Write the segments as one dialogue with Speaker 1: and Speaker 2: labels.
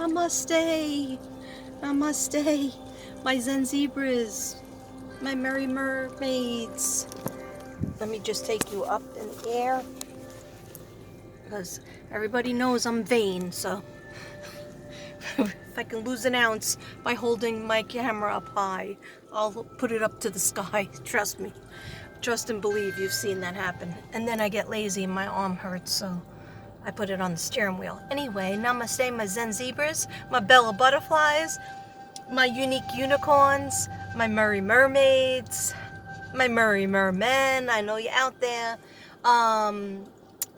Speaker 1: Namaste. Namaste. My Zen zebras. My merry mermaids. Let me just take you up in the air. Because everybody knows I'm vain, so if I can lose an ounce by holding my camera up high, I'll put it up to the sky. Trust me. Trust and believe, you've seen that happen. And then I get lazy and my arm hurts, so I put it on the steering wheel. Anyway, namaste, my Zen zebras, my Bella butterflies, my unique unicorns, my merry mermaids, my merry mermen. I know you're out there.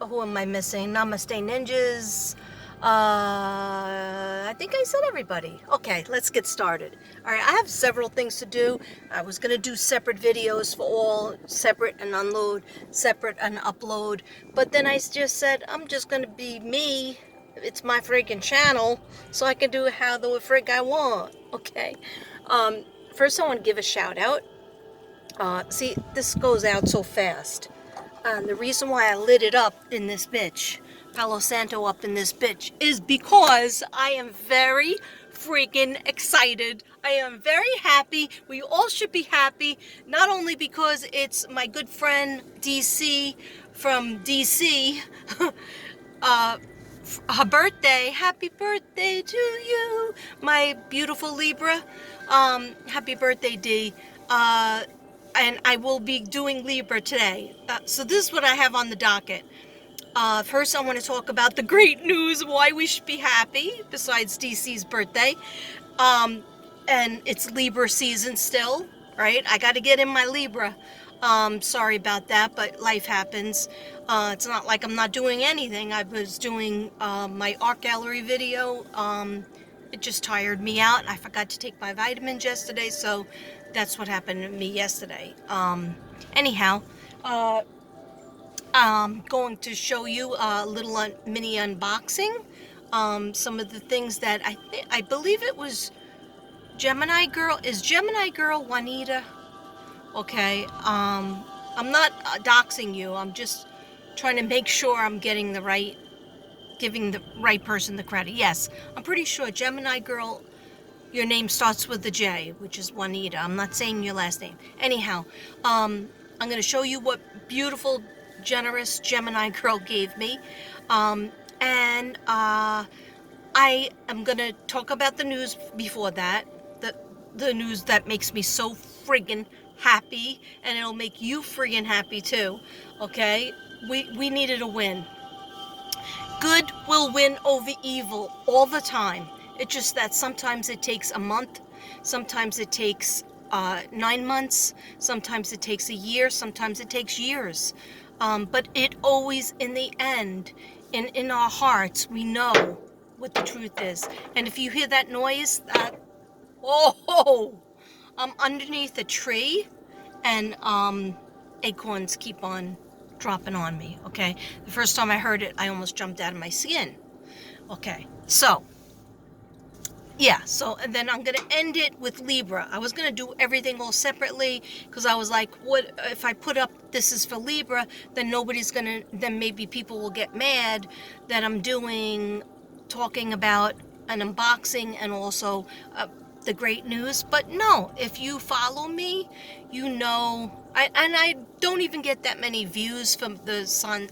Speaker 1: Who am I missing? Namaste ninjas. I think I said everybody. Okay, let's get started. All right, I have several things to do. I was going to do separate videos for all, separate and unload, separate and upload. But then I just said, I'm just going to be me. It's my freaking channel, so I can do how the frig I want. Okay. First, I want to give a shout out. See, this goes out so fast. The reason why I lit it up in this bitch, Palo Santo up in this bitch, is because I am very freaking excited. I am very happy. We all should be happy, not only because it's my good friend DC from DC, her birthday. Happy birthday to you, my beautiful Libra. Happy birthday, D. And I will be doing Libra today. So this is what I have on the docket. First, I want to talk about the great news, why we should be happy, besides DC's birthday. And it's Libra season still, right? I got to get in my Libra. Sorry about that, but life happens. It's not like I'm not doing anything. I was doing my art gallery video. It just tired me out. I forgot to take my vitamins yesterday, so that's what happened to me yesterday. Anyhow, I'm going to show you a little mini unboxing. Some of the things that I believe it was Gemini Girl. Is Gemini Girl Juanita? Okay. I'm not doxing you. I'm just trying to make sure I'm getting the right, giving the right person the credit. Yes, I'm pretty sure Gemini Girl. Your name starts with the J, which is Juanita. I'm not saying your last name. Anyhow, I'm going to show you what beautiful, generous Gemini girl gave me. And I am going to talk about the news before that. The news that makes me so friggin' happy. And it'll make you friggin' happy too. Okay? We needed a win. Good will win over evil all the time. It's just that sometimes it takes a month, sometimes it takes 9 months, sometimes it takes a year, sometimes it takes years. But it always, in the end, in our hearts, we know what the truth is. And if you hear that noise, I'm underneath a tree, and acorns keep on dropping on me, okay? The first time I heard it, I almost jumped out of my skin. Okay, so... yeah, so and then I'm going to end it with Libra. I was going to do everything all separately because I was like, what if I put up this is for Libra, then nobody's going to, then maybe people will get mad that I'm talking about an unboxing and also the great news. But no, if you follow me, you know, I don't even get that many views from the sun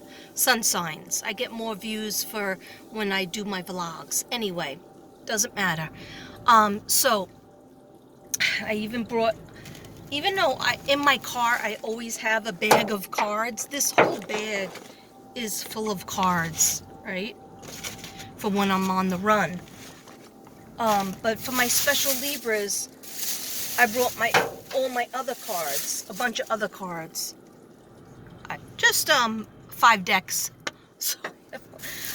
Speaker 1: signs. I get more views for when I do my vlogs. Anyway. Doesn't matter. So I even brought, even though in my car I always have a bag of cards, this whole bag is full of cards, right? For when I'm on the run. But for my special Libras, I brought all my other cards, a bunch of other cards. Just 5 decks. So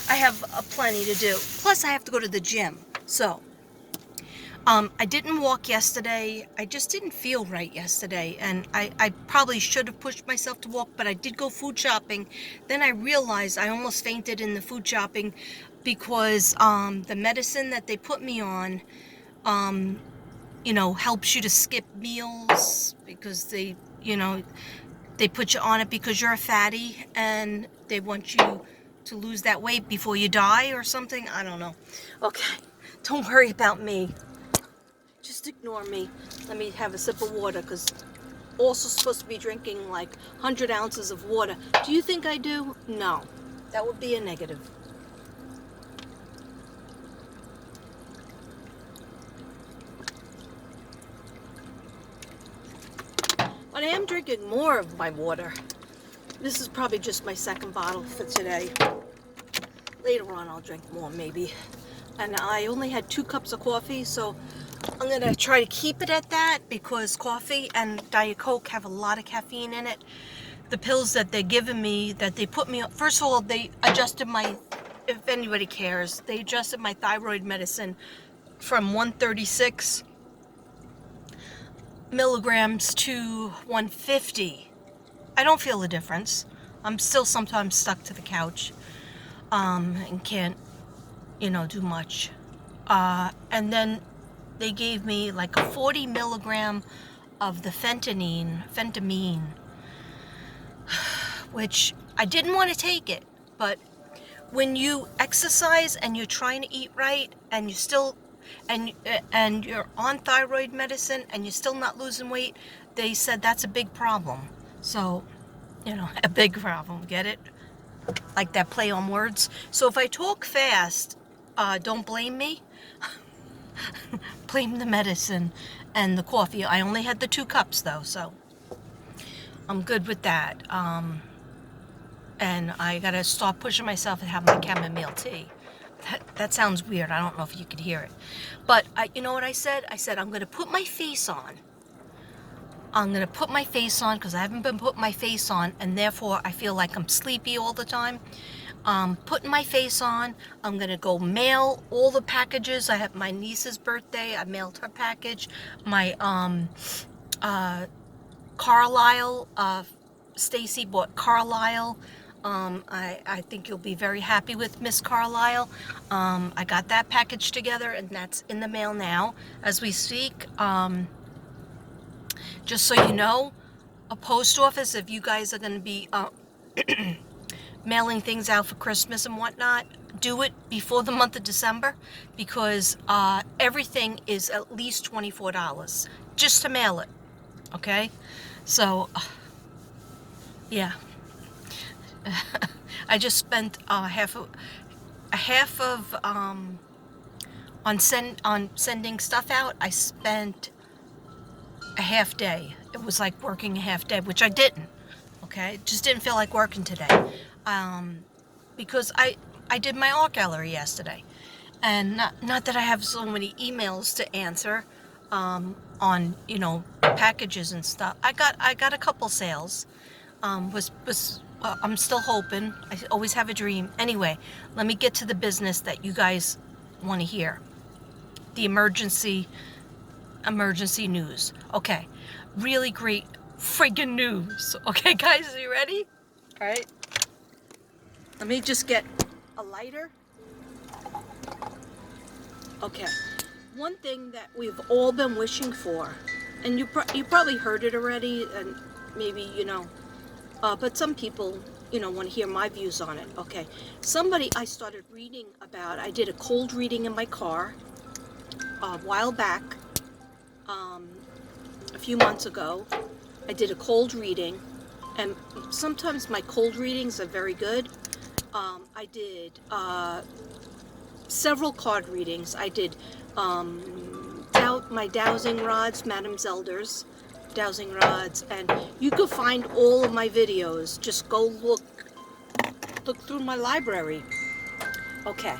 Speaker 1: I have plenty to do. Plus I have to go to the gym. So, I didn't walk yesterday. I just didn't feel right yesterday. And I probably should have pushed myself to walk, but I did go food shopping. Then I realized I almost fainted in the food shopping because the medicine that they put me on, you know, helps you to skip meals because they put you on it because you're a fatty and they want you to lose that weight before you die or something. I don't know. Okay. Don't worry about me. Just ignore me. Let me have a sip of water, because also supposed to be drinking like 100 ounces of water. Do you think I do? No. That would be a negative. But I am drinking more of my water. This is probably just my second bottle for today. Later on I'll drink more maybe. And I only had 2 cups of coffee, so I'm going to try to keep it at that, because coffee and Diet Coke have a lot of caffeine in it. The pills that they're giving me, that they put me on, first of all, they adjusted my, if anybody cares, they adjusted my thyroid medicine from 136 milligrams to 150. I don't feel a difference. I'm still sometimes stuck to the couch and can't, do much. And then they gave me like a 40 milligram of the phentamine, which I didn't want to take it, but when you exercise and you're trying to eat right, and you still, and you're on thyroid medicine and you're still not losing weight, they said that's a big problem. So, a big problem, get it? Like that play on words. So if I talk fast, don't blame me. Blame the medicine and the coffee. I only had the 2 cups though, so I'm good with that. And I gotta stop pushing myself and have my chamomile tea. That sounds weird. I don't know if you could hear it. But you know what I said? I said I'm gonna put my face on. I'm going to put my face on, because I haven't been putting my face on, and therefore I feel like I'm sleepy all the time. Putting my face on. I'm going to go mail all the packages. I have my niece's birthday. I mailed her package. My Carlisle, Stacy bought Carlisle. I think you'll be very happy with Miss Carlisle. I got that package together, and that's in the mail now as we speak. Just so you know, a post office, if you guys are going to be mailing things out for Christmas and whatnot, do it before the month of December, because everything is at least $24 just to mail it. Okay? So, yeah. I just spent half of on sending stuff out. I spent a half day. It was like working a half day, which I didn't. Okay, just didn't feel like working today, because I did my art gallery yesterday, and not that I have so many emails to answer on packages and stuff. I got a couple sales. I'm still hoping. I always have a dream. Anyway, let me get to the business that you guys want to hear. The emergency news. Okay, really great friggin' news. Okay, guys, are you ready? All right. Let me just get a lighter. Okay. One thing that we've all been wishing for, and you probably heard it already, and maybe but some people want to hear my views on it. Okay. Somebody I started reading about. I did a cold reading in my car a while back. A few months ago, I did a cold reading, and sometimes my cold readings are very good. I did several card readings. I did my dowsing rods, Madame Zelder's dowsing rods, and you could find all of my videos. Just go look through my library. Okay,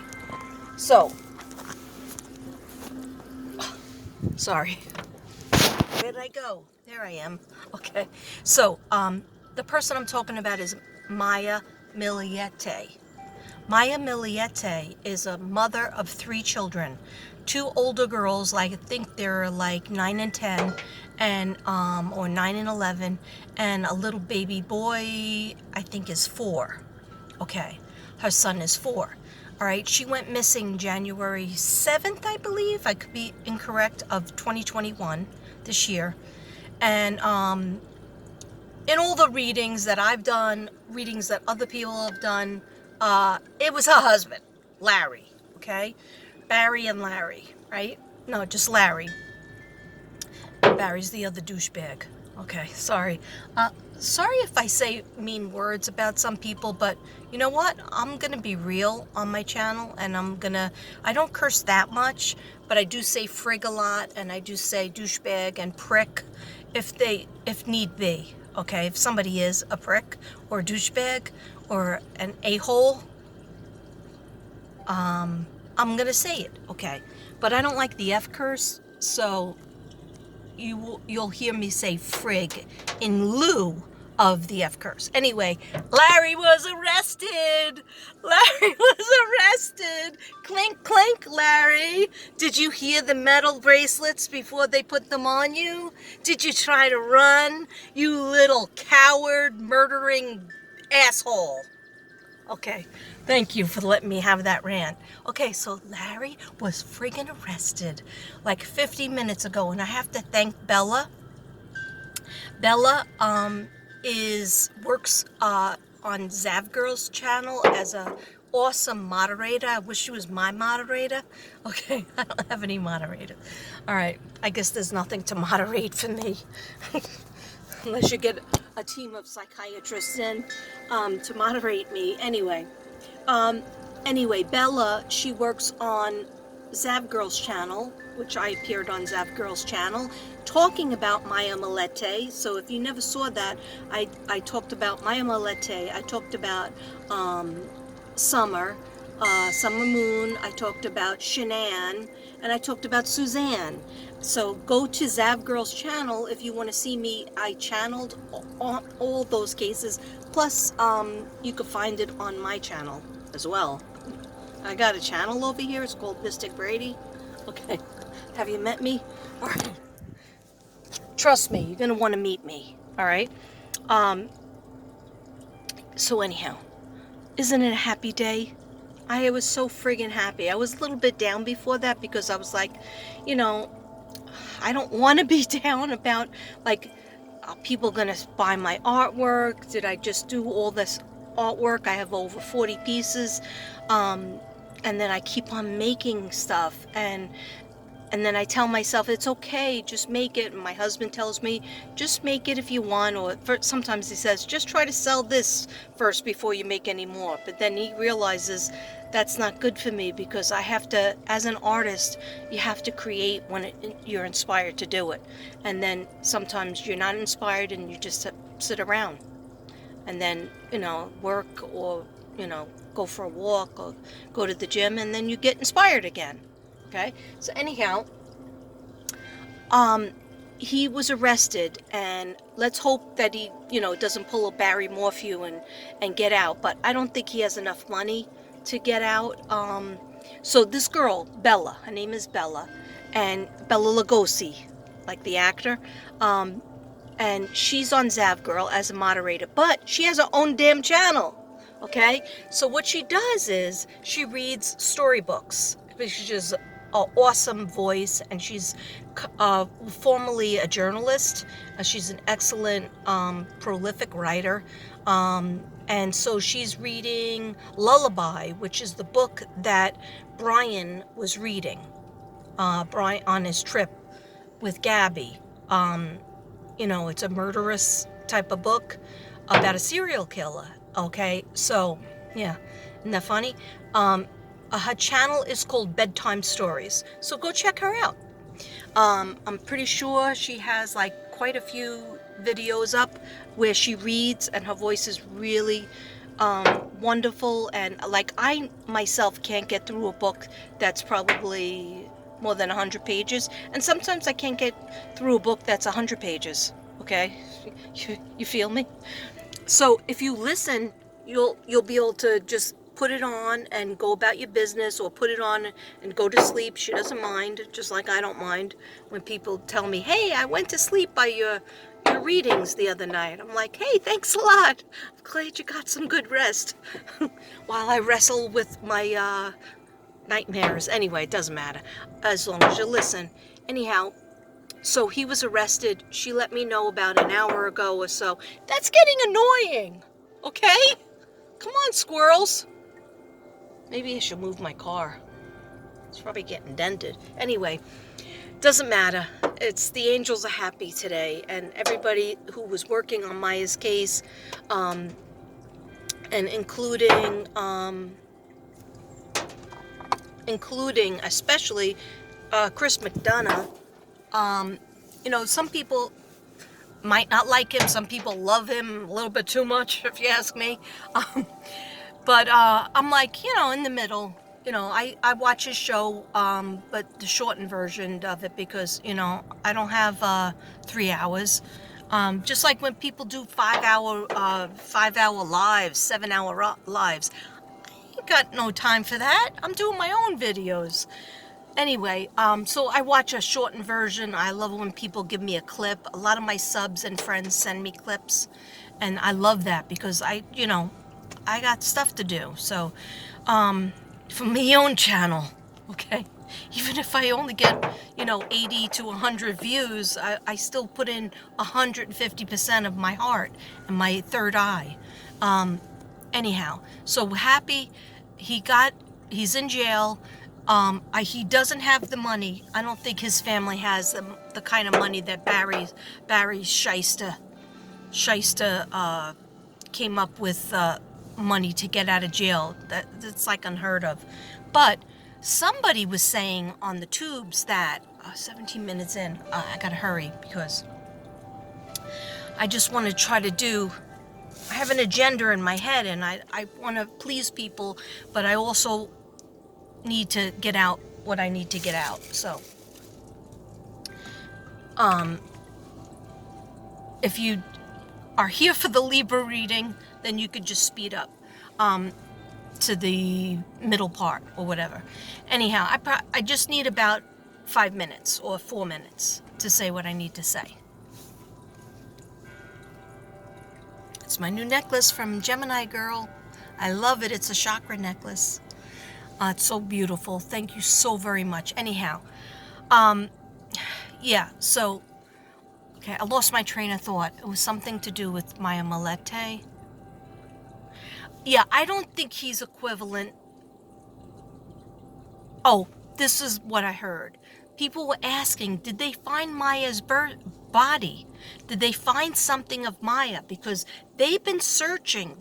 Speaker 1: so, sorry. Where did I go? There I am. Okay. So, the person I'm talking about is Maya Milettes. Maya Milettes is a mother of 3 children. 2 older girls, I think they're like 9 and 10, and or 9 and 11, and a little baby boy, I think is 4. Okay. Her son is 4. All right. She went missing January 7th, I believe. I could be incorrect, of 2021. This year. And in all the readings that I've done, readings that other people have done, it was her husband, Larry. Okay, Barry and Larry, right? No, just Larry. Barry's the other douchebag. Okay, sorry. Sorry if I say mean words about some people, but you know what? I'm gonna be real on my channel, and I don't curse that much, but I do say frig a lot, and I do say douchebag and prick if need be. Okay, if somebody is a prick or a douchebag or an a-hole, I'm gonna say it, okay? But I don't like the F curse, so you'll hear me say frig in lieu of the F curse. Anyway, Larry was arrested. Larry was arrested. Clink, clink, Larry. Did you hear the metal bracelets before they put them on you? Did you try to run? You little coward, murdering asshole. Okay, thank you for letting me have that rant. Okay, so Larry was friggin' arrested like 50 minutes ago, and I have to thank Bella. Bella works on Zavgirl's channel as a awesome moderator. I wish she was my moderator. Okay, I don't have any moderator. All right, I guess there's nothing to moderate for me. Unless you get a team of psychiatrists in to moderate me. Anyway, Bella, she works on Zavgirl's channel, which I appeared on Zavgirl's channel, talking about Maya Milette. So if you never saw that, I talked about Maya Milette. I talked about Summer Moon. I talked about Shanann, and I talked about Suzanne. So go to Zavgirl's channel if you want to see me. I channeled all those cases. Plus, you can find it on my channel as well. I got a channel over here. It's called Mystic Brady. Okay. Have you met me? All right. Trust me, you're going to want to meet me. All right. So anyhow, isn't it a happy day? I was so friggin' happy. I was a little bit down before that because I was like, you know, I don't want to be down about, like, are people going to buy my artwork? Did I just do all this artwork? I have over 40 pieces. And then I keep on making stuff. And then I tell myself, it's okay, just make it. And my husband tells me, just make it if you want. Or sometimes he says, just try to sell this first before you make any more. But then he realizes that's not good for me because I have to, as an artist, you have to create when you're inspired to do it. And then sometimes you're not inspired and you just sit around. And then, you know, work or, you know, go for a walk or go to the gym, and then you get inspired again. Okay? So anyhow, he was arrested, and let's hope that he, you know, doesn't pull a Barry Morphew and get out. But I don't think he has enough money to get out. So this girl, Bella, her name is Bella, and Bella Lugosi, like the actor, and she's on Zavgirl as a moderator, but she has her own damn channel. Okay, so what she does is she reads storybooks. She's just an awesome voice, and she's formerly a journalist. She's an excellent, prolific writer. And so she's reading Lullaby, which is the book that Brian was reading, Brian on his trip with Gabby. You know, it's a murderous type of book about a serial killer. Okay, so yeah, isn't that funny? Her channel is called Bedtime Stories, so go check her out. I'm pretty sure she has like quite a few videos up where she reads, and her voice is really wonderful. And like, I myself can't get through a book that's probably more than 100 pages, and sometimes I can't get through a book that's 100 pages. Okay, you feel me? So if you listen, you'll be able to just put it on and go about your business, or put it on and go to sleep. She doesn't mind, just like I don't mind when people tell me, hey, I went to sleep by your readings the other night. I'm like, hey, thanks a lot. I'm glad you got some good rest while I wrestle with my nightmares. Anyway, it doesn't matter as long as you listen. Anyhow, so he was arrested. She let me know about an hour ago or so. That's getting annoying. Okay? Come on, squirrels. Maybe I should move my car. It's probably getting dented. Anyway, doesn't matter. It's the angels are happy today, and everybody who was working on Maya's case, and including especially Chris McDonough. Some people might not like him. Some people love him a little bit too much, if you ask me. But I'm like, in the middle. I watch his show, but the shortened version of it because, I don't have 3 hours. Just like when people do 5 hour lives, 7 hour lives. I ain't got no time for that. I'm doing my own videos. Anyway, so I watch a shortened version. I love when people give me a clip. A lot of my subs and friends send me clips, and I love that because I got stuff to do. So, for my own channel, okay, even if I only get 80 to 100 views, I still put in 150% of my heart and my third eye. Anyhow, so happy he's in jail. He doesn't have the money. I don't think his family has the kind of money that Barry Shyster came up with money to get out of jail. That's like unheard of. But somebody was saying on the tubes that 17 minutes in, I gotta hurry because I just want to try to I have an agenda in my head, and I want to please people, but I also need to get out what I need to get out. So, if you are here for the Libra reading, then you could just speed up to the middle part or whatever. Anyhow, I just need about 5 minutes or 4 minutes to say what I need to say. It's my new necklace from Gemini Girl. I love it. It's a chakra necklace. It's so beautiful. Thank you so very much. Anyhow, yeah, so, okay, I lost my train of thought. It was something to do with Maya Milettes. Yeah, I don't think he's equivalent. Oh, this is what I heard. People were asking, did they find Maya's body? Did they find something of Maya? Because they've been searching.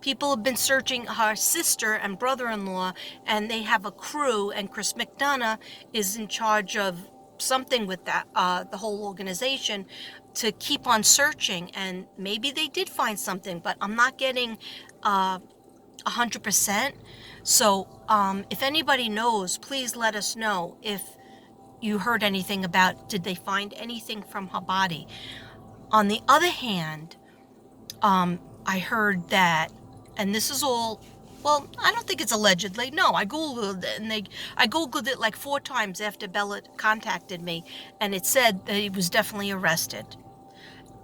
Speaker 1: People have been searching her sister and brother-in-law, and they have a crew, and Chris McDonough is in charge of something with that, the whole organization, to keep on searching. And maybe they did find something, but I'm not getting 100%. So if anybody knows, please let us know if you heard anything about, did they find anything from her body? On the other hand, I heard that, and this is all, well, I don't think it's allegedly. No, I Googled it, and I Googled it like 4 times after Bella contacted me, and it said that he was definitely arrested.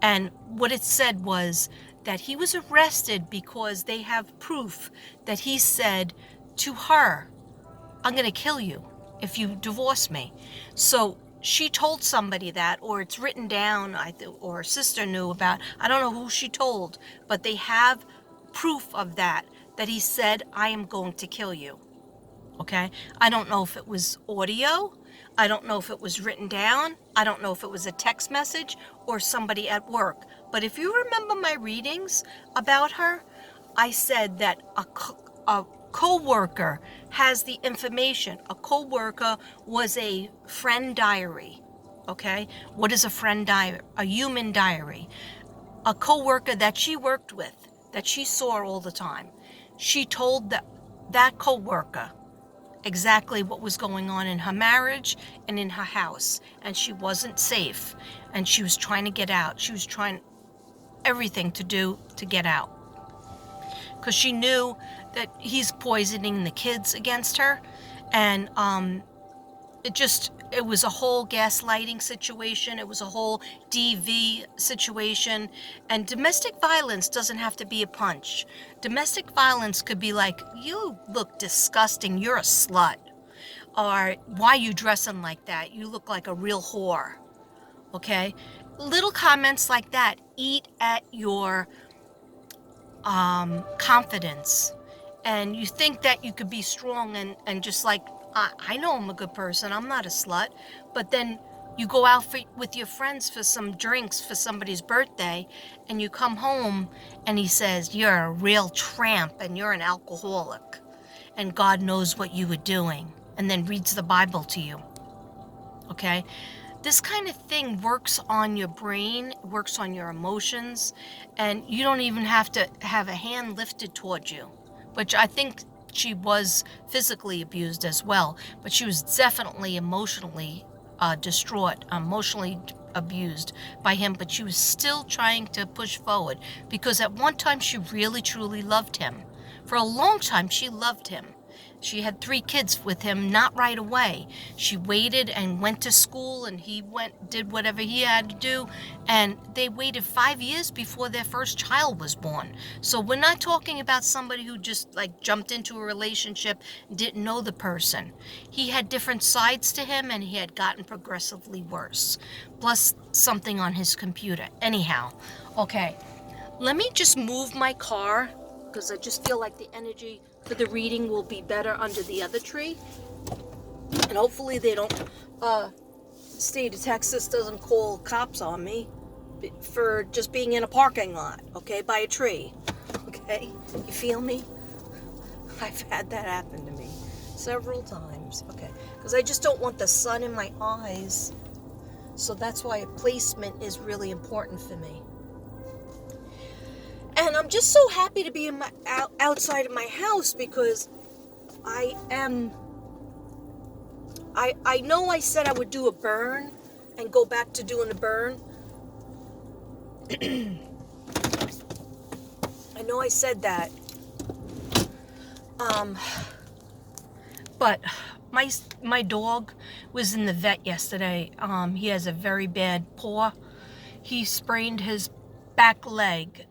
Speaker 1: And what it said was that he was arrested because they have proof that he said to her, I'm going to kill you if you divorce me. So she told somebody that, or it's written down, or her sister knew about, I don't know who she told, but they have proof of that he said, I am going to kill you. Okay? I don't know if it was audio. I don't know if it was written down. I don't know if it was a text message or somebody at work. But if you remember my readings about her, I said that a co-worker has the information. A co-worker was a friend diary. Okay? What is a friend diary? A human diary. A co-worker that she worked with, that she saw all the time. She told that co-worker exactly what was going on in her marriage and in her house, and she wasn't safe, and she was trying to get out. She was trying everything to do to get out, because she knew that he's poisoning the kids against her, and it was a whole gaslighting situation. It was a whole DV situation. And domestic violence doesn't have to be a punch. Domestic violence could be like, you look disgusting, you're a slut. Or, why are you dressing like that? You look like a real whore. Okay? Little comments like that eat at your confidence. And you think that you could be strong and just like I know I'm a good person. I'm not a slut. But then you go out with your friends for some drinks for somebody's birthday, and you come home and he says, you're a real tramp and you're an alcoholic. And God knows what you were doing. And then reads the Bible to you. Okay? This kind of thing works on your brain, works on your emotions, and you don't even have to have a hand lifted towards you, which I think she was physically abused as well, but she was definitely emotionally distraught, emotionally abused by him, but she was still trying to push forward because at one time she really truly loved him. For a long time she loved him. She had 3 kids with him, not right away. She waited and went to school, and he did whatever he had to do, and they waited 5 years before their first child was born. So we're not talking about somebody who just like jumped into a relationship, didn't know the person. He had different sides to him, and he had gotten progressively worse. Plus something on his computer. Anyhow, okay, let me just move my car because I just feel like the energy for the reading will be better under the other tree. And hopefully they don't, state of Texas doesn't call cops on me for just being in a parking lot, okay, by a tree, okay? You feel me? I've had that happen to me several times, okay? Because I just don't want the sun in my eyes. So that's why placement is really important for me. And I'm just so happy to be in outside of my house because I know I said I would do a burn and go back to doing a burn. I know I said that. But my dog was in the vet yesterday. He has a very bad paw. He sprained his back leg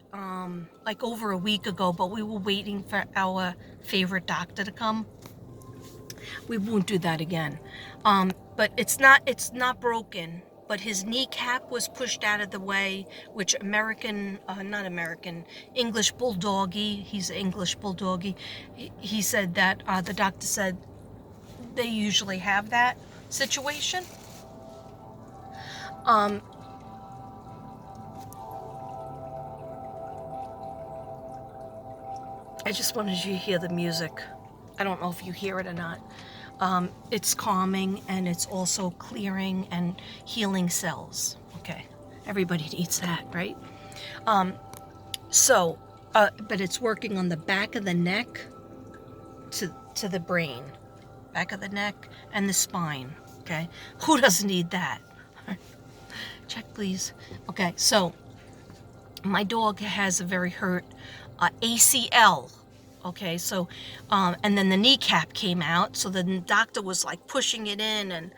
Speaker 1: like over a week ago, but we were waiting for our favorite doctor to come. We won't do that again. But it's not broken, but his kneecap was pushed out of the way, which English bulldoggy, he's an English bulldoggy. He said that the doctor said they usually have that situation. I just wanted you to hear the music. I don't know if you hear it or not. It's calming, and it's also clearing and healing cells. Okay, everybody needs that, right? But it's working on the back of the neck to the brain, back of the neck and the spine. Okay, who doesn't need that? Check, please. Okay, so my dog has a very hurt ACL. Okay, so, and then the kneecap came out, so the doctor was like pushing it in, and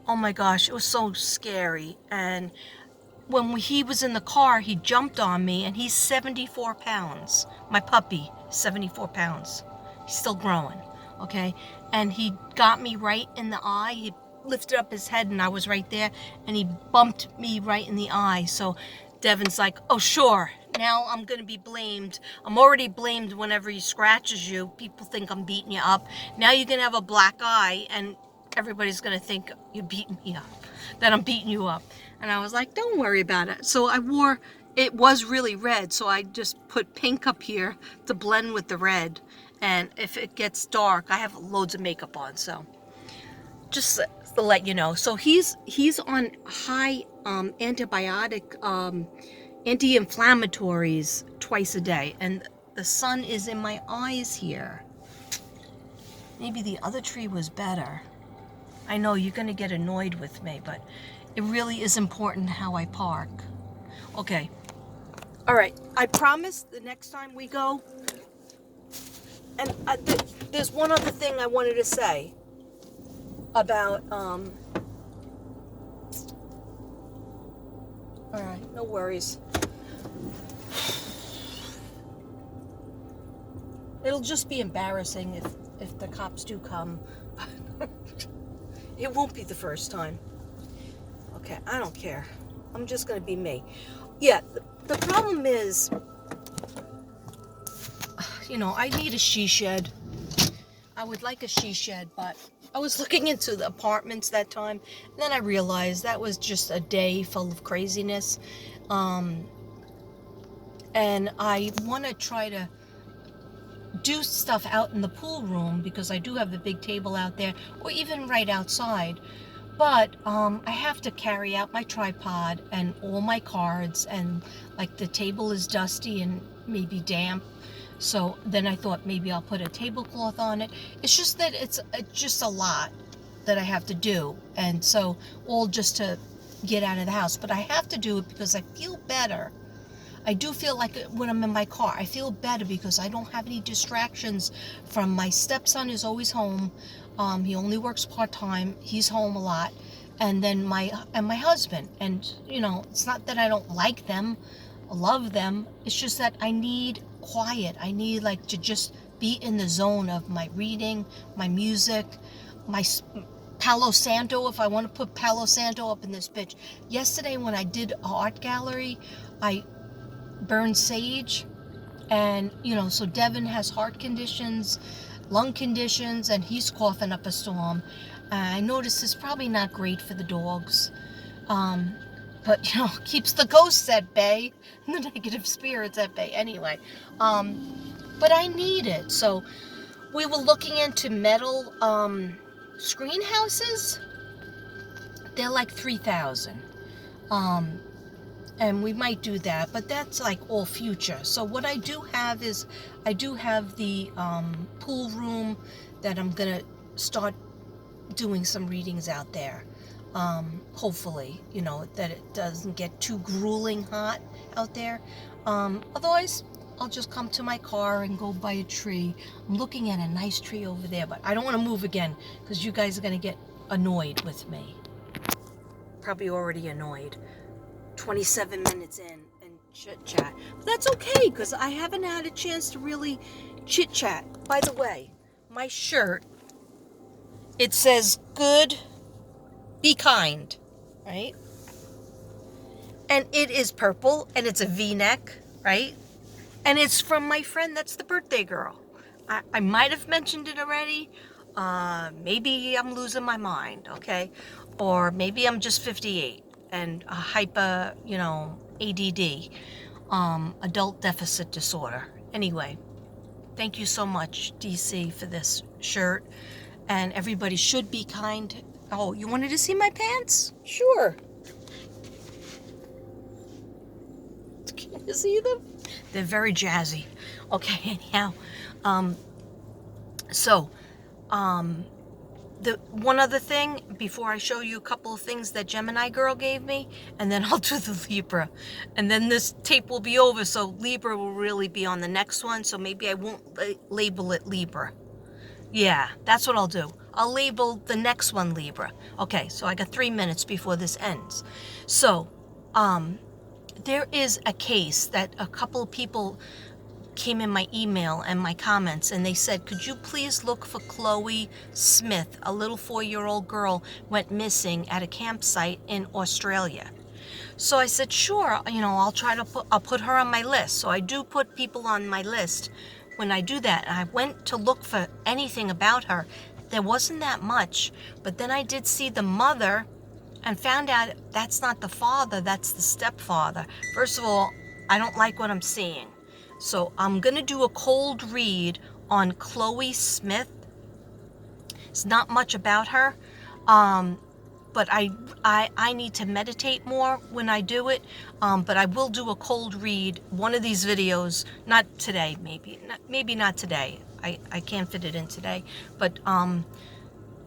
Speaker 1: oh my gosh, it was so scary. And when he was in the car, he jumped on me, and he's 74 pounds. My puppy, 74 pounds. He's still growing, okay? And he got me right in the eye. He lifted up his head, and I was right there, and he bumped me right in the eye. So Devin's like, oh, sure, now I'm going to be blamed. I'm already blamed whenever he scratches you. People think I'm beating you up. Now you're going to have a black eye, and everybody's going to think you're beating me up, that I'm beating you up. And I was like, don't worry about it. So it was really red, so I just put pink up here to blend with the red. And if it gets dark, I have loads of makeup on, so just to let you know. So he's on high antibiotic anti-inflammatories twice a day, and the sun is in my eyes here. Maybe the other tree was better. I know you're gonna get annoyed with me, but it really is important how I park. Okay, all right, I promise the next time we go, and there's one other thing I wanted to say about all right, no worries. It'll just be embarrassing if the cops do come. It won't be the first time. Okay, I don't care. I'm just gonna be me. Yeah, the problem is, I need a she shed. I would like a she shed, but I was looking into the apartments that time, and then I realized that was just a day full of craziness. Um, and I want to try to do stuff out in the pool room because I do have the big table out there, or even right outside. But I have to carry out my tripod and all my cards, and like the table is dusty and maybe damp. So then I thought maybe I'll put a tablecloth on it. It's just that it's just a lot that I have to do. And so all just to get out of the house. But I have to do it because I feel better. I do feel like when I'm in my car, I feel better because I don't have any distractions from my stepson is always home. He only works part-time. He's home a lot. And then my husband. And, you know, it's not that I don't like them, love them. It's just that I need quiet. I need like to just be in the zone of my reading, my music, my Palo Santo, if I want to put Palo Santo up in this bitch. Yesterday when I did an art gallery, I burned sage, and you know, so Devin has heart conditions, lung conditions, and he's coughing up a storm. I noticed it's probably not great for the dogs, but you know, keeps the ghosts at bay and the negative spirits at bay anyway. But I need it. So we were looking into metal screen houses. They're like 3,000. And we might do that, but that's like all future. So what I do have is, I do have the pool room that I'm gonna start doing some readings out there. Hopefully, you know, that it doesn't get too grueling hot out there. Otherwise, I'll just come to my car and go by a tree. I'm looking at a nice tree over there, but I don't want to move again because you guys are gonna get annoyed with me. Probably already annoyed. 27 minutes in and chit chat. But that's okay because I haven't had a chance to really chit chat. By the way, my shirt, it says good, be kind, right? And it is purple and it's a V-neck, right? And it's from my friend that's the birthday girl. I might have mentioned it already. Maybe I'm losing my mind, okay? Or maybe I'm just 58 and a hyper, you know, ADD, adult deficit disorder. Anyway, thank you so much, DC, for this shirt. And everybody should be kind. Oh, you wanted to see my pants? Sure. Can you see them? They're very jazzy. Okay, anyhow. The one other thing before I show you a couple of things that Gemini girl gave me, and then I'll do the Libra, and then this tape will be over, so Libra will really be on the next one, so maybe I won't label it Libra. Yeah, that's what I'll do. I'll label the next one Libra. Okay, so I got 3 minutes before this ends. So there is a case that a couple of people came in my email and my comments, and they said, could you please look for Chloe Smith? A little 4-year-old girl went missing at a campsite in Australia. So I said, sure, you know, I'll put her on my list. So I do put people on my list when I do that. And I went to look for anything about her. There wasn't that much, but then I did see the mother and found out that's not the father, that's the stepfather. First of all, I don't like what I'm seeing. So I'm going to do a cold read on Chloe Smith. It's not much about her, but I need to meditate more when I do it. But I will do a cold read, one of these videos, not today, maybe not today. I can't fit it in today, but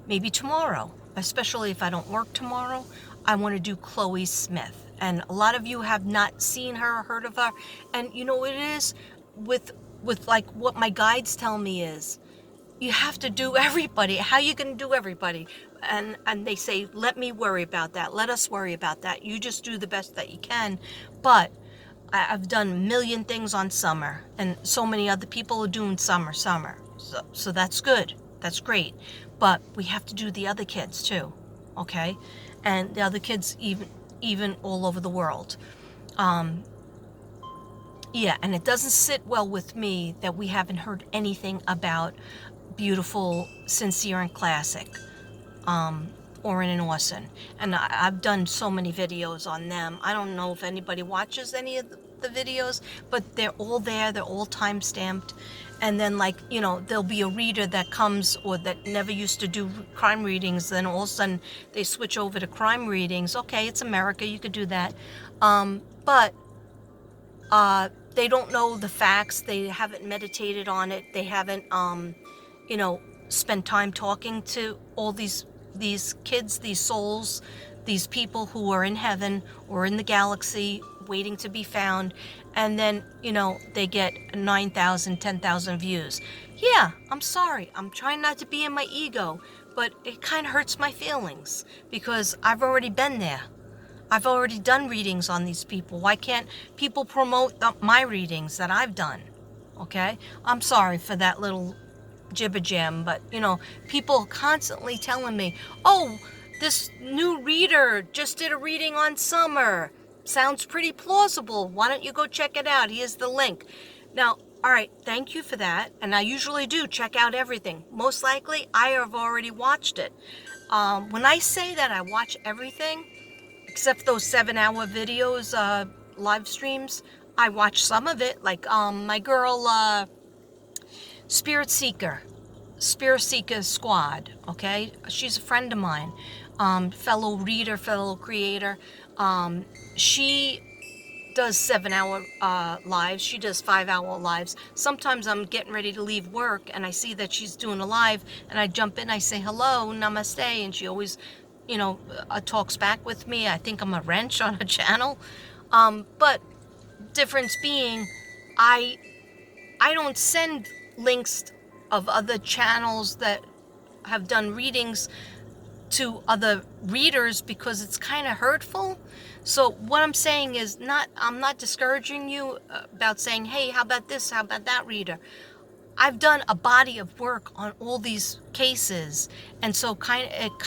Speaker 1: maybe tomorrow, especially if I don't work tomorrow. I want to do Chloe Smith. And a lot of you have not seen her or heard of her. And you know what it is? With like what my guides tell me is, you have to do everybody. How you going to do everybody? And they say, let me worry about that. Let us worry about that. You just do the best that you can. But I've done a million things on summer. And so many other people are doing summer. So that's good. That's great. But we have to do the other kids too. Okay? And the other kids even all over the world. Yeah, and it doesn't sit well with me that we haven't heard anything about Beautiful, Sincere, and Classic. Oren and Orson, and I've done so many videos on them. I don't know if anybody watches any of the videos, but they're all there. They're all time stamped. And then, like, you know, there'll be a reader that comes or that never used to do crime readings. Then all of a sudden they switch over to crime readings. Okay, it's America. You could do that. But they don't know the facts. They haven't meditated on it. They haven't, you know, spent time talking to all these kids, these souls, these people who are in heaven or in the galaxy waiting to be found. And then, you know, they get 9,000, 10,000 views. Yeah, I'm sorry. I'm trying not to be in my ego, but it kind of hurts my feelings because I've already been there. I've already done readings on these people. Why can't people promote my readings that I've done? Okay? I'm sorry for that little jibber jam, but you know, people constantly telling me, oh, this new reader just did a reading on Summer. Sounds pretty plausible. Why don't you go check it out? Here's the link. Now, all right, thank you for that. And I usually do check out everything. Most likely, I have already watched it. When I say that I watch everything, except those 7-hour videos, live streams, I watch some of it. Like my girl, Spirit Seeker Squad, okay? She's a friend of mine, fellow reader, fellow creator. She does 7-hour lives. She does 5-hour lives. Sometimes I'm getting ready to leave work and I see that she's doing a live and I jump in, I say hello, namaste, and she always, you know, talks back with me. I think I'm a wrench on her channel. But difference being, I don't send links of other channels that have done readings to other readers because it's kind of hurtful. So what I'm saying is I'm not discouraging you about saying, hey, how about this? How about that reader? I've done a body of work on all these cases. And so it